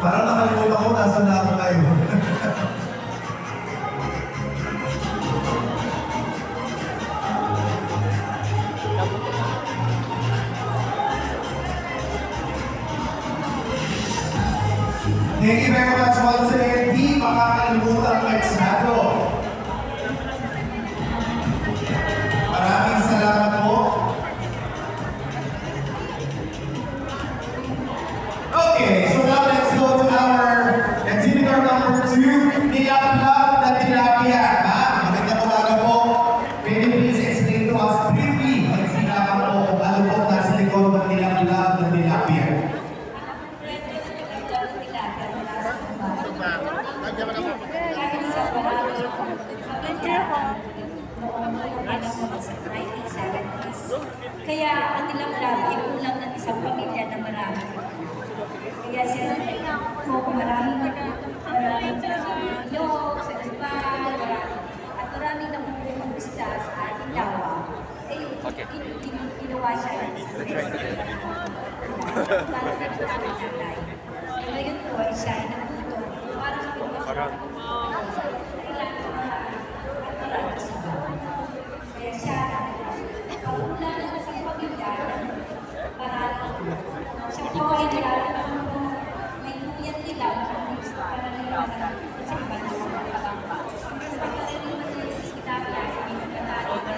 Parang nakalimutan ko, nasa na ako tayo. Thank you very much once again. Di makakalimutan ang Exnado. Maraming salamat po. Okay, so now let's go to our exhibitor number 2, Nilap-Lap na Tilapia. Magandang umaga po. Can you please explain to us briefly, magsinapan po kung ano po nasa likod ng Nilap-Lap na Tilapia? Kaya ang Nilap-Lap ay ulam ng isang pamilya na marami. Kaya siya po maraming ilog, sa Espal, at maraming nabubuong isda sa ating dawa. Ginawa siya sa nanay. Ngayon po ay siya ay nagluto para kami kaya siya ang ulam ng isang pamilya para siya po ay nilalagay may luyat nila para nilalagay sa iba ng mga palangka. Pagkaraniwan niya yung sinapya ay nagkatari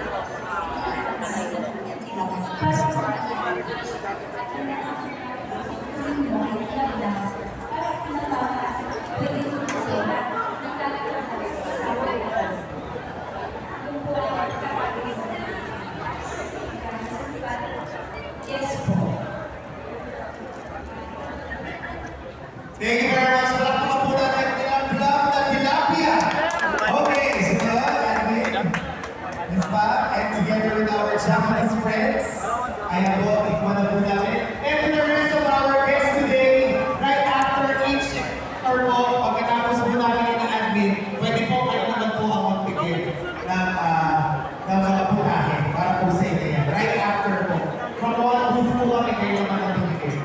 Thank you very much. Palakpakan po natin Nilap-Lap na Tilapia. Okay, so Ms. Pa, and together with our Japanese friends, ayan po, tikman na po namin. And to the rest of our guests today, right after each or po, pagkatapos po namin ng admin, pwede po kayo naman po ang magbigay ng mga putahe para po sa inyo yan. Right after po. From one booth po kami kayo naman ang bibigay.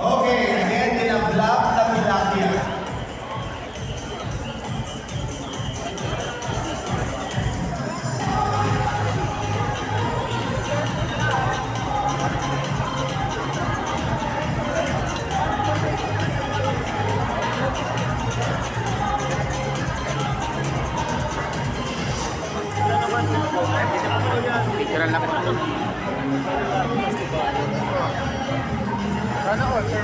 Okay, again, Nilap-Lap na Tilapia. Picturean lang po. Sana all, sir.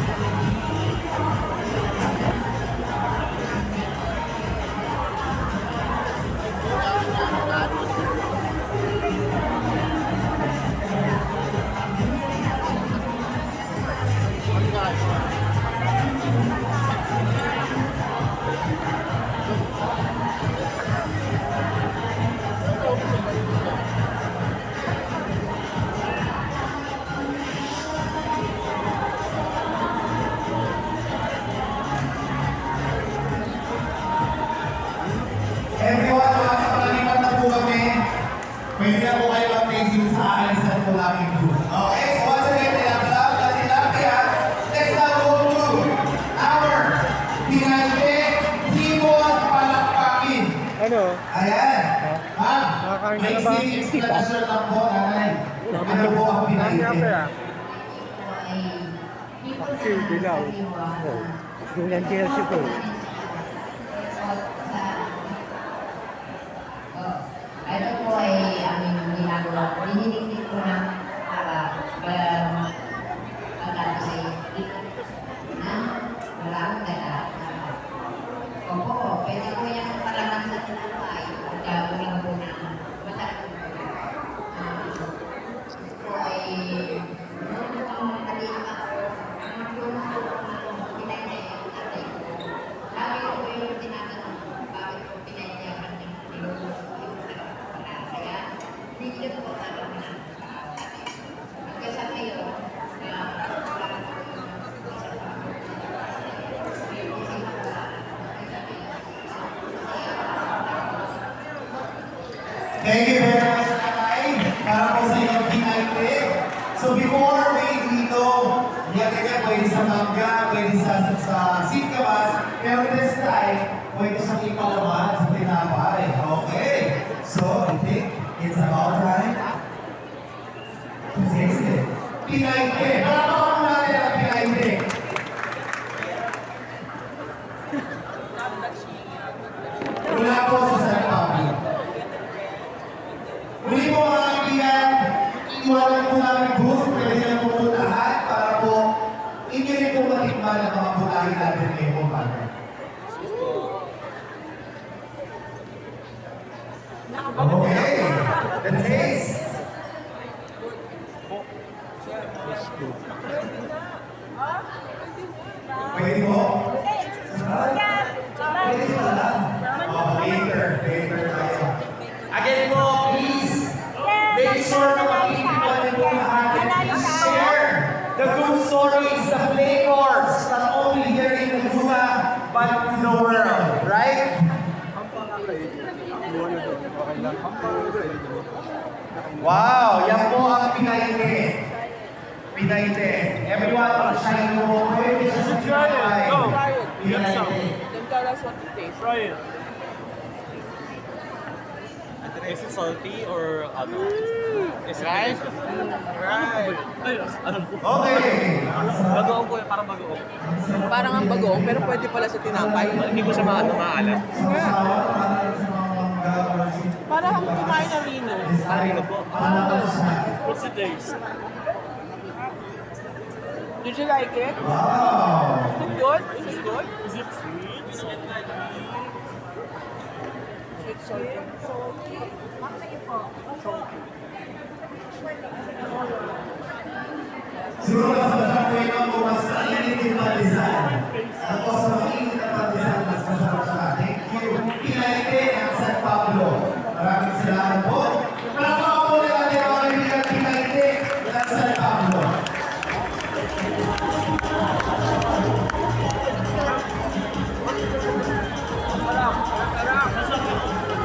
Everyone, sa palalipat na po kami. Pwede na po kayo mag-tasting sa aalisan po namin booth. Okay, so once again, Nilap-Lap na Tilapia. Let's now go to our Pinaybe Himon Palakpakin. Ano? Ayan. Ma'am, Nakakain may ka na ba? experience na na-shirt lang po, nanay. Ano po ang Pinaybe? Kasi dilaw. Yung nandiyan siya po. Ito po ay aming ginagawa po. Dininikit ko na para pagdato sa na maraming dala. Opo, pwede po yan palaman sa tulay. Pagka ulang po na matagal. Ito ay noong maliit ako, ang tulong po ng pinay na tatay ko. Thank you very much, Tatay. Para po sa inyong pinaitin. So before we know, yan ganyan, pwede sa mangga, pwede sa singkamas, pero this time, pwede siyang ipalaman sa tinapay. Okay. So I think it's about time to taste it. Pinaitin. Palakpakan mo natin ang pinaitin. Mula po sa San Pablo. Muli po mga kaibigan, iwanan po namin booth, pwede na po puntahan para po inyo rin po matikman ang mga pulahin natin ngayong umaga. Okay, the taste. Pwede po? Pwede po lang. Later tayo. Again po, please, make sure na makikita niyo po lahat and please share the good stories, the flavors, not only here in Laguna, but to the world, right? Wow, yan po ang Pinaitin. Pinaitin. Everyone, shine mo. Pwede siya sa tinapay. Pinaitin. Then tell us what it tastes. Try it. Is it salty or ano? Is it right? Right. Ay, ano po? Okay. Bagoong po, parang bagoong. Parang ang bagoong, pero pwede pala sa tinapay. Hindi ko siya maalat. Parang kumain ng rino. Rino po. What's the taste? Did you like it? Wow. Is it good? Is it good? Is it sweet? Sweet, salty. Siguro mas masarap po ito kung mas mainit yung pandesal. Ako sa mainit na pandesal, mas masarap siya. Thank you. Pinaitin ang San Pablo. Maraming salamat po. Palakpakan po na natin mga kaibigan Pinaitin ang San Pablo.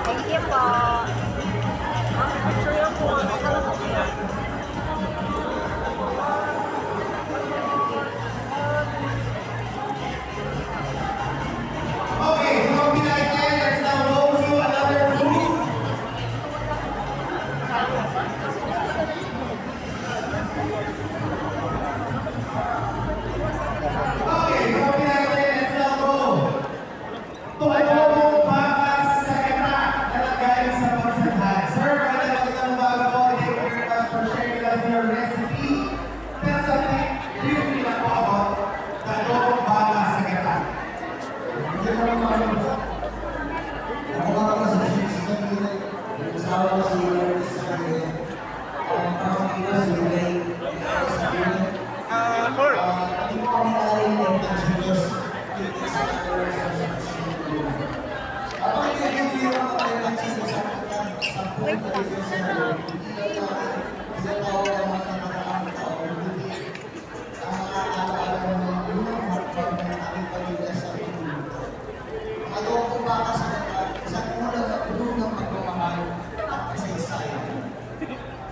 Thank you po. Okay, from Pinaitin, let's now go to another booth. Okay, from Pinaitin, let's now go. Tumadobong bakas sa gata na nagaling sa pagsadhan. Sir, magandang umaga po. Thank you very much for sharing with us your recipe. Tell something briefly lang po about tumadobong bakas sa gata.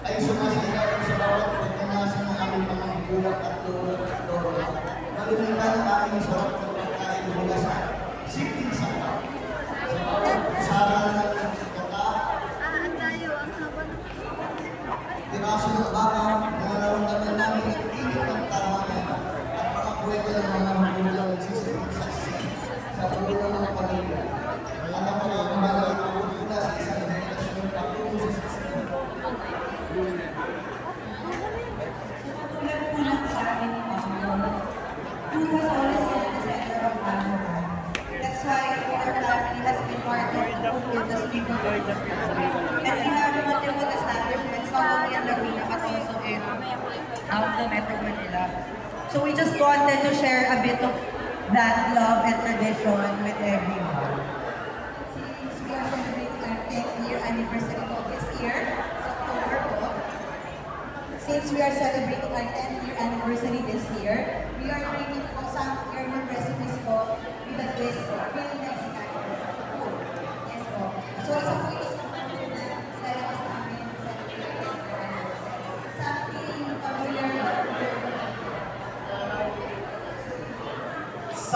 Ay sumasayaw sa bawat pagkanasan ng aming mga gulat at loro. Nalulungan ang aming sarap ng pagkain mula sa siking sapa. Sa bawat usaran ng kata, tiraso ng baka, nararamdaman namin ang init ng tahanan at mga kwento ng mga magulang nagsisipin saksi sa ulo ng mga pamilya. Alam mo na ang mga ipupula sa isang generasyon patungo sa saksi. Tulad po ng sabi ni Mama, food has always been at the center of family life. That's why our family has been part of the food industry for years. And we have multiple establishments not only in Laguna but also in the Metro Manila. So we just wanted to share a bit of that love and tradition with everyone. Since we are celebrating our 10th year anniversary po this year, sa October po, since we are celebrating our 10th year anniversary this year, we are bringing po some heirloom recipes po with a twist for Philippine Mexican food. Yes po. So isa po ito sa mga na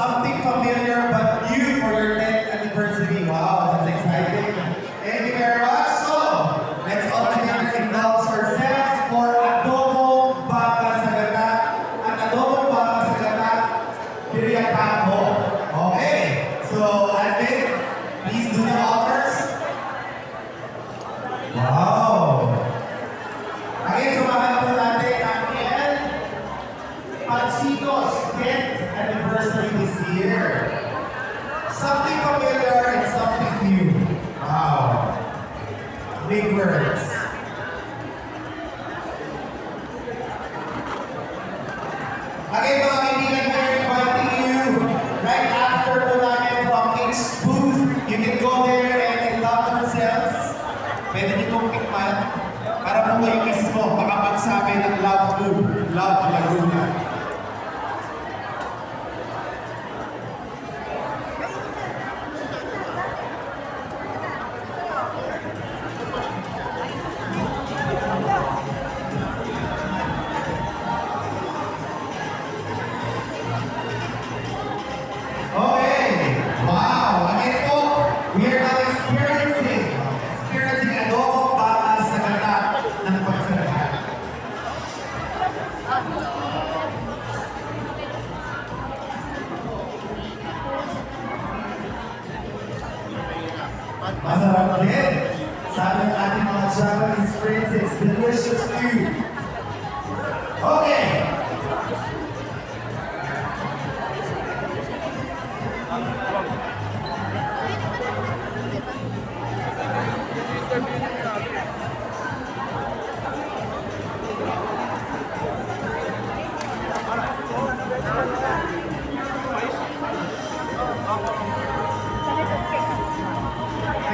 something familiar but new for your 10th anniversary. Wow, that's exciting. Thank you very much. So, let's all together indulge ourselves for adobong baka sa gata. Ang adobong baka sa gata, Biryataco. Okay, so Alvin, please do the honors. Wow! Again, sumahan po natin ang Panchitos 10th anniversary this year. Something familiar and something new. Wow. Big words. Again, mga kaibigan, we're inviting you right after po namin from each booth. You can go there and indulge yourselves. Pwede niyo itong tikman para po kayo mismo makapagsabi ng love food, love Laguna. Okay. Wow. Again po, we are now experiencing adobong baka sa gata ng pagsarap. Masarap din. Sabi ng ating mga Japanese friends, it's delicious too. Okay.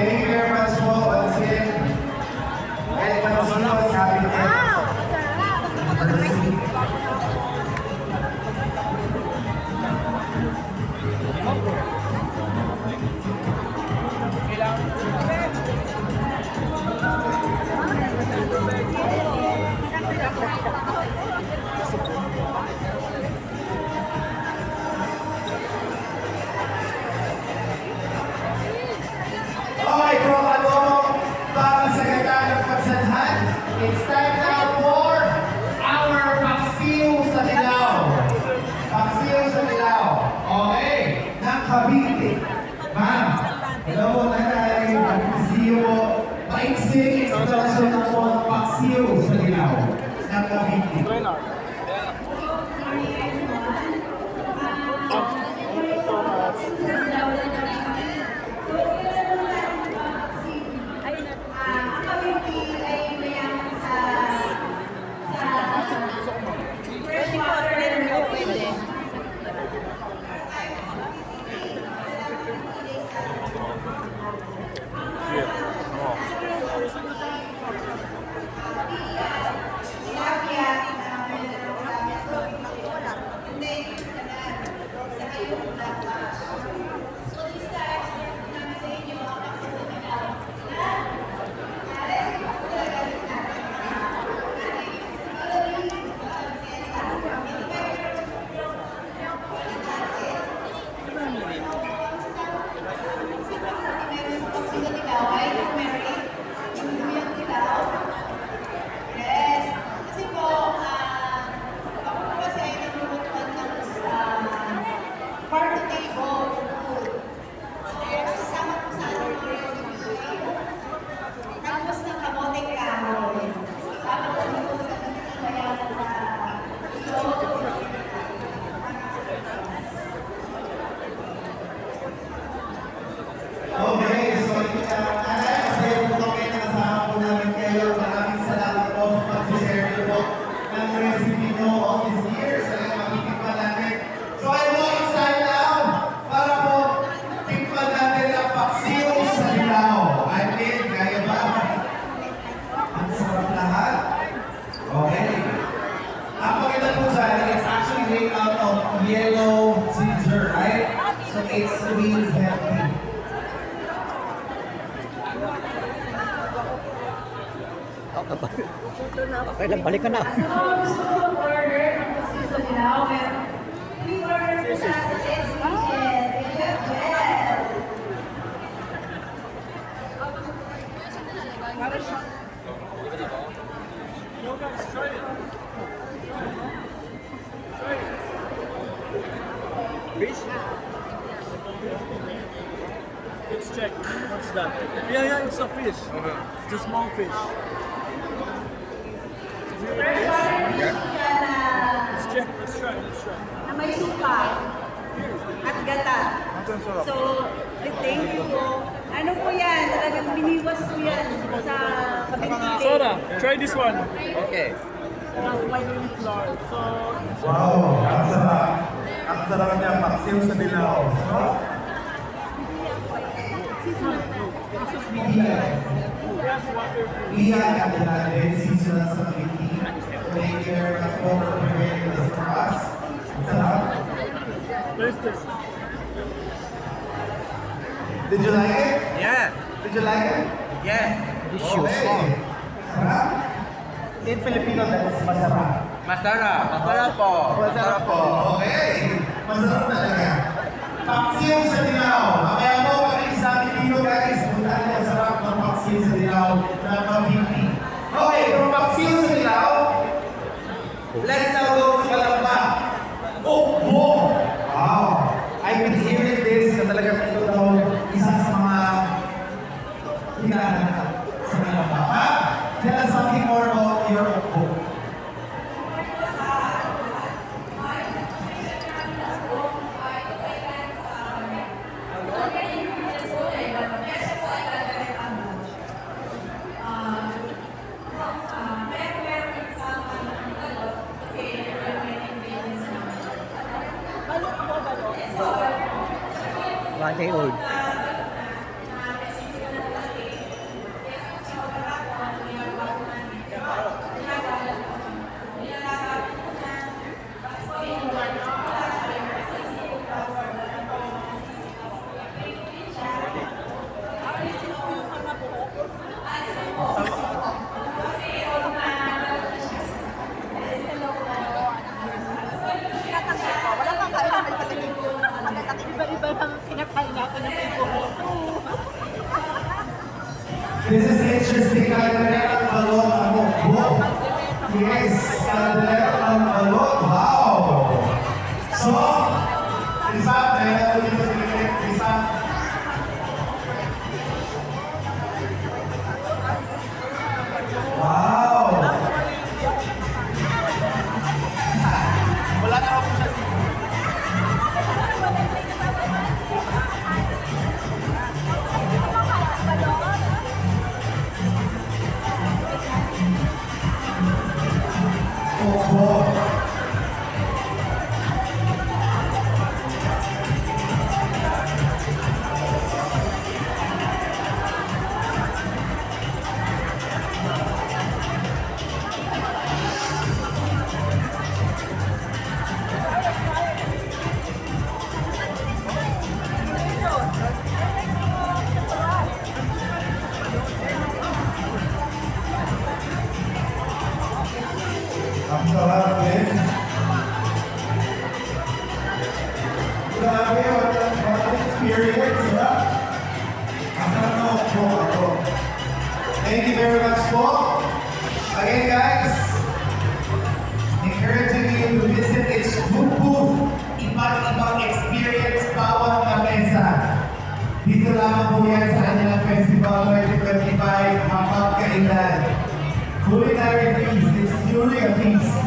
Thank you very much po. Once again, and Panchitos, happy 10th anniversary. Okay, from adobong baka sa gata ng pagsanhan, it's time now for our paksiw sa dilaw. Paksiw sa dilaw. Okay, ng Cavite. Ma'am, hello po, nanay, paksiw po. Paiksing instalasyon na po ng paksiw sa dilaw ng Cavite. Okay, so masaya po kami na kasama po namin kayo. Maraming salamat po sa pag-share niyo po ng recipe niyo all these years. Kaya makitikman natin. So I will inside now para po tikman natin ang paksiw sa dilaw. I mean, kaya ba? Ang sarap lahat. Okay. Ang maganda po dyan, it's actually made out of yellow ginger, right? So it's really healthy. Okay lang, balik ka na. Gusto ko order ng paksiw sa dilaw, pero we order po sa SSC let's check. What's that? Yeah, it's a fish. Okay. It's a small fish. Let's check. Let's try. Na may suka at gata. So, thank you po. Ano po yan? Talagang biniwas po yan sa kabinti. Soda, try this one. Okay. White flour. So, Wow, ang sarap. Ang sarap niya, paksiw sa dilaw. Iyan ang natin, season sa Philippines. Thank you very much for preparing this for us. Ang sarap. taste this. Did you like it? Yes. Did you like it? Yes. Okay. Sarap. In Filipino, that's masarap. Masarap. Masarap po. Masarap po. Okay. Masarap talaga. Paksiw sa dilaw. Mamaya mo, pag-isa Pilipino guys, punta niyo ang sarap ng paksiw sa dilaw na pang-Philippine. Okay, from paksiw sa dilaw, let's now go to Kalamba. Oh, wow! I've been hearing this na talagang ito daw isa sa mga hinahanap sa Kalamba. Ha? Tell us something more about your Okbo. One day old. Wala kang kain na may patingin ko. Iba-iba lang kinakain natin ng people. This is interesting. Caldereta ng balot ang Okbo. Yes, caldereta ng balot. Wow! So, isa, dahil ako dito sa Pilipinas, isa. Wow! Wala na ako siya. Okbo. Ang sarap din. Grabe, what an experience, ha? Ang sarap na Okbo ako. Thank you very much po. Again, guys, encouraging you to visit its food booth. Iba't ibang experience bawat lamesa. Dito lamang po yan sa kanilang Festival 2025, Hapag Kailan. Culinary feast, it's truly a feast.